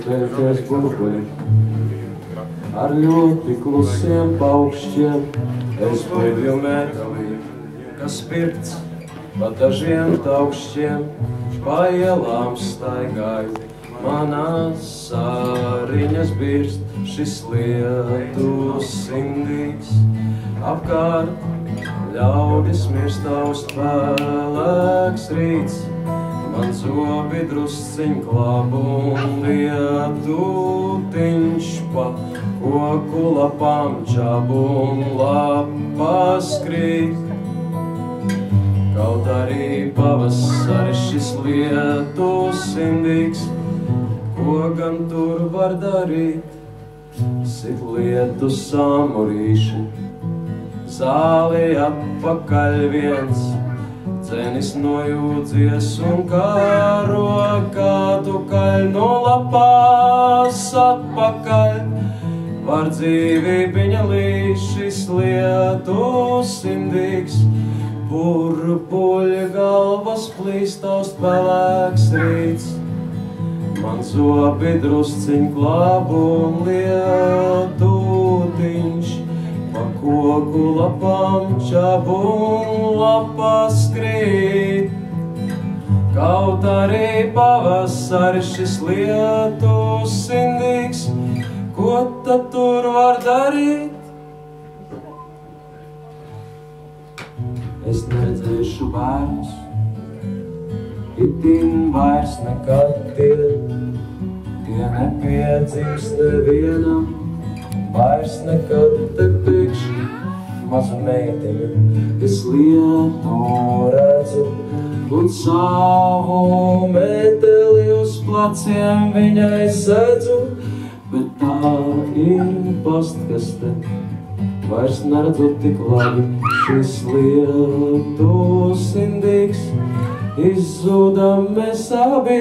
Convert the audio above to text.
pēties burbuļi. Ar ļoti klusiem paukšķiem es plīvju metālī, kas pirkts pa dažiem taukšķiem, pa ielām staigāju. Manās sāriņas birst šis lietu sindīgs, apkārt ļaudis mirst aust vēlēks rīts. Man zobi drusciņ klabu un lietutiņš pa koku lapām čabu un lapas krīt. Kaut arī pavasaris šis lietus indīgs, ko gan tur var darīt? Sit lietu samurīši, zāli atpakaļ viens, cenis nojūdzies un karo kādu kaļ no lapās atpakaļ. Var dzīvībiņa līdz šis lietus indīgs, burbuļa galvas plīstaust pelēks rīts. Man zobi drusciņ klabu un lietutiņš, pa koku lapām čabu un lapas krīt. Kaut arī pavasaris šis lietus indīgs, ko tad tur var darīt? Es neredzēšu bērnus, itin vairs nekad tie nepiedzimst nevienam, vairs nekad te pēkšņi mazu meitiņu es lietu redzu, un savu meteli uz placiem viņai sedzu, bet tā ir pastkaste, vairs neredzu tik labi. Šis lietus indīgs, izzūdam mēs abi.